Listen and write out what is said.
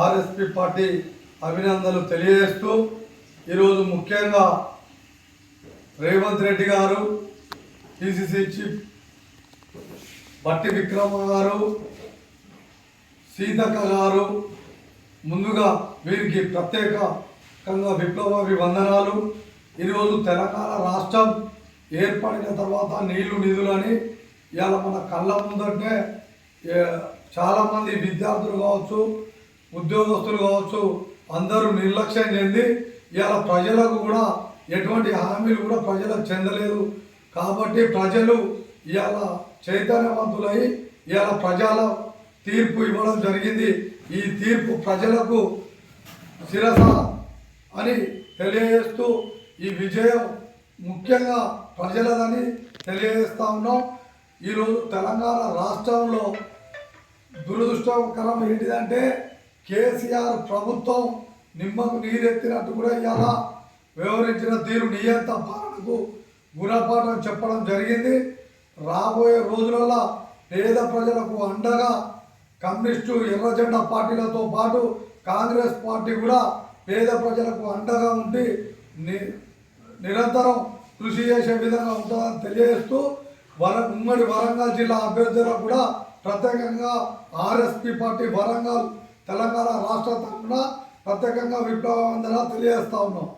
RSP party అభినందనలు తెలియజేస్తూ ఈరోజు ముఖ్యంగా రేవంత్ రెడ్డి గారు, పిసిసి చీఫ్ బట్టి విక్రమ గారు, సీతక్క గారు, ముందుగా వీరికి ప్రత్యేకంగా విప్లవాభివందనాలు. ఈరోజు తెలంగాణ రాష్ట్రం ఏర్పడిన తర్వాత నీళ్లు నిధులని ఇవాళ మన కళ్ళ ముందంటే చాలామంది విద్యార్థులు కావచ్చు, ఉద్యోగస్తులు కావచ్చు, అందరూ నిర్లక్ష్యం చెంది ఇవాళ ప్రజలకు కూడా ఎటువంటి హామీలు కూడా ప్రజలకు చెందలేదు. కాబట్టి ప్రజలు ఇవాళ చైతన్యవంతులై ఇవాళ ప్రజల తీర్పు ఇవ్వడం జరిగింది. ఈ తీర్పు ప్రజలకు శిరస అని తెలియజేస్తూ ఈ విజయం ముఖ్యంగా ప్రజలదని తెలియజేస్తా ఉన్నాం. ఈరోజు తెలంగాణ రాష్ట్రంలో దురదృష్టకరం ఏంటిదంటే కేసీఆర్ ప్రభుత్వం నిమ్మకు నీరెత్తినట్టు కూడా ఇలా వ్యవహరించిన తీరు నియంత పాలనకు గుణపాఠం చెప్పడం జరిగింది. రాబోయే రోజులలో పేద ప్రజలకు అండగా కమ్యూనిస్టు ఎర్రజెండా పార్టీలతో పాటు కాంగ్రెస్ పార్టీ కూడా పేద ప్రజలకు అండగా ఉండి నిరంతరం కృషి చేసే విధంగా ఉంటుందని తెలియజేస్తూ ఉమ్మడి వరంగల్ జిల్లా అభ్యర్థులకు కూడా ప్రత్యేకంగా ఆర్ఎస్పి పార్టీ వరంగల్ తెలంగాణ రాష్ట్ర తరఫున ప్రత్యేకంగా విప్లవాభివందనాలు తెలియజేస్తా ఉన్నాం.